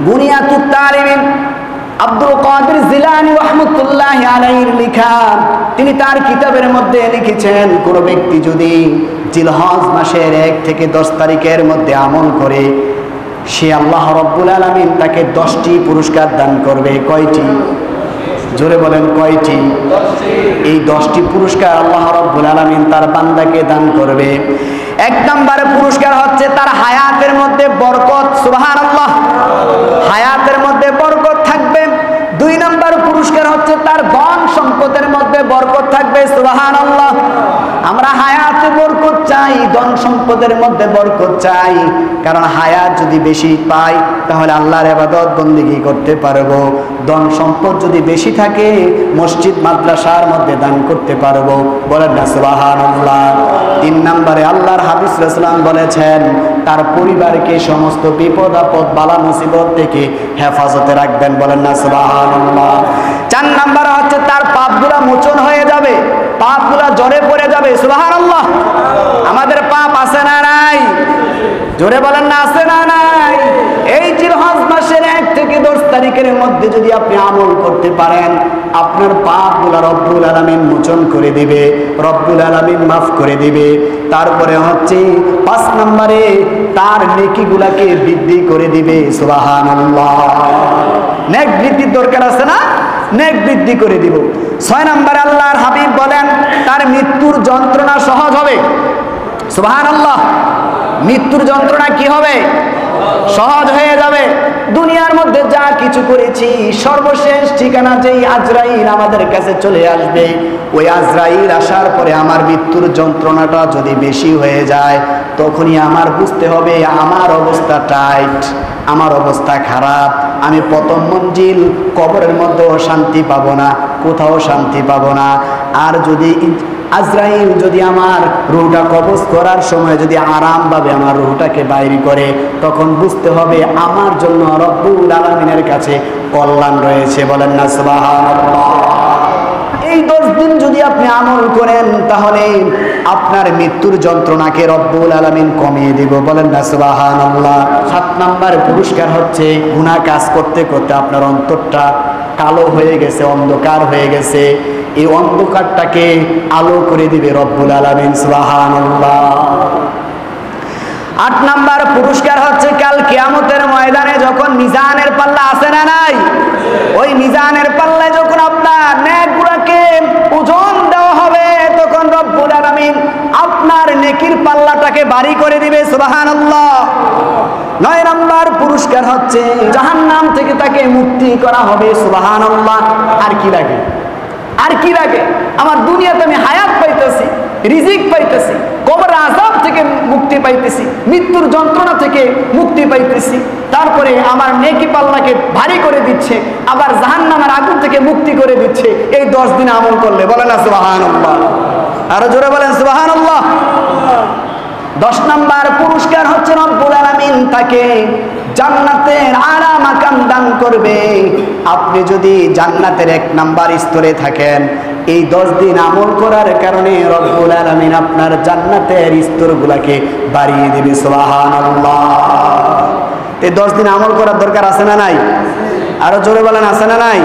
বুনিয়াতুত তালিবিন আব্দুল কাদের জিলানী রাহমাতুল্লাহি আলাইহির লেখা, তিনি তার কিতাবের মধ্যে লিখেছেন, কোন ব্যক্তি যদি জিলহজ মাসের 1 থেকে 10 তারিখের মধ্যে আমল করে, সে আল্লাহ রাব্বুল আলামিন তাকে 10টি পুরস্কার দান করবে। কয়টি? জোরে বলেন কয়টি? এই 10টি পুরস্কার আল্লাহ রাব্বুল আলামিন তার বান্দাকে দান করবে। 1 নম্বরে পুরস্কার হচ্ছে তার হায়াতের মধ্যে বরকত। সুবহানাল্লাহ, হায়াতের মধ্যে বরকত থাকবে। 2 নম্বর পুরস্কার হচ্ছে তার ধন সম্পদের মধ্যে বরকত থাকবে। সুবহানাল্লাহ, আমরা হায়াতে বরকত চাই, ধন সম্পদের মধ্যে বরকত চাই, কারণ হায়াত যদি বেশি পাই তাহলে আল্লাহর ইবাদত বন্দেগী করতে পারবো। ধন সম্পদ যদি বেশি থাকে মসজিদ মাদ্রাসার মধ্যে দান করতে পারবো। বলেন না সুবহানাল্লাহ। 3 নম্বরে আল্লাহর হাবিব সাল্লাল্লাহু আলাইহি ওয়াসাল্লাম বলেছেন তার পরিবারকে সমস্ত বিপদ আপদ বালা মুসিবত থেকে হেফাজতে রাখবেন। বলেন না সুবহানাল্লাহ। 4 নম্বরে হচ্ছে তার পাপগুলো মোচন হয়ে যাবে, পাপগুলো জড়ে পড়ে যাবে। সুবহানাল্লাহ। আমাদের পাপ আছে না নাই? জোরে বলেন না আছে না নাই? এই জিলহজ মাসের 1 থেকে 10 তারিখের মধ্যে যদি আপনি আমল করতে পারেন, আপনার পাপগুলো রব্বুল আলামিন মোচন করে দিবে, রব্বুল আলামিন মাফ করে দিবে। তারপরে হচ্ছে 5 নম্বরে তার নেকিগুলাকে বৃদ্ধি করে দিবে। সুবহানাল্লাহ। নেক বৃদ্ধির দরকার আছে না? নেক বৃদ্ধি করে দিব। 6 নম্বরে আল্লাহর হাবিব বলেন তার মৃত্যুর যন্ত্রণা সহজ হবে। সুবহানাল্লাহ। মৃত্যুর যন্ত্রণা কি হবে? সহজ হয়ে যাবে। দুনিয়ার মধ্যে যা কিছু করেছি সর্বশেষ ঠিকানা যেই আজরাইল আমাদের কাছে চলে আসবে, ওই আজরাইল আসার পরে আমার মৃত্যুর যন্ত্রণাটা যদি বেশি হয়ে যায়, তখনই আমার বুঝতে হবে আমার অবস্থা টাইট, আমার অবস্থা খারাপ। আমি প্রথম মঞ্জিল কবরের মধ্যেও শান্তি পাবো না, কোথাও শান্তি পাবো না। আর যদি আজরাইল যদি আমার রূহটা কবজ করার সময় যদি আরামভাবে আমার রূহটাকে বাইর করে, তখন বুঝতে হবে আমার জন্য রব্বুল আলামিনের কাছে কল্যাণ রয়েছে। বলেন না সুবহানাল্লাহ। এই 10 দিন যদি আপনি আমল করেন তাহলে আপনার মৃত্যুর যন্ত্রণাকে রব্বুল আলামিন কমিয়ে দিব। বলেন না সুবহানাল্লাহ। 7 নম্বর পুরস্কার হচ্ছে গুনাহ কাজ করতে করতে আপনার অন্তরটা কালো হয়ে গেছে, অন্ধকার হয়ে গেছে, এই অন্ধকারটাকে আলো করে দিবে রব্বুল আলামিন। সুবহানাল্লাহ। 8 নম্বর পুরস্কার হচ্ছে কাল কিয়ামতের ময়দানে যখন মিজানের পাল্লা আছে না নাই, ওই মিজানের পাল্লায় যখন আপনার নেকগুলোকে ওজন দেওয়া হবে, তখন রব্বুল আলামিন আপনার নেকির পাল্লাটাকে ভারী করে দিবে। সুবহানাল্লাহ। 9 নম্বর পুরস্কার হচ্ছে জাহান্নাম থেকে তাকে মুক্তি করা হবে। সুবহানাল্লাহ। আর কি লাগে? আর কি লাগে? আমার দুনিয়াতে আমি হায়াত পাইতেছি, রিজিক পাইতেছি, কবরের আযাব থেকে মুক্তি পাইতেছি, মৃত্যুর যন্ত্রণা থেকে মুক্তি পাইতেছি, তারপরে আমার নেকি পাল্লাকে ভারী করে দিচ্ছে, আবার জাহান্নামের আগুন থেকে মুক্তি করে দিচ্ছে এই 10 দিন আমল করলে। বলেন না সুবহানাল্লাহ। আরো জোরে বলেন সুবহানাল্লাহ। 10 নম্বর পুরস্কার হচ্ছে রব্বুল আলামিন তাকে জান্নাতের আলা মাকাম দান করবে। আপনি যদি জান্নাতের 1 নম্বর স্তরে থাকেন, এই 10 দিন আমল করার কারণে রব্বুল আলামিন আপনার জান্নাতের স্তরগুলোকে বাড়িয়ে দেবে। সুবহানাল্লাহ। এই 10 দিন আমল করার দরকার আছে না নাই? আরো জোরে বলেন আছে না নাই?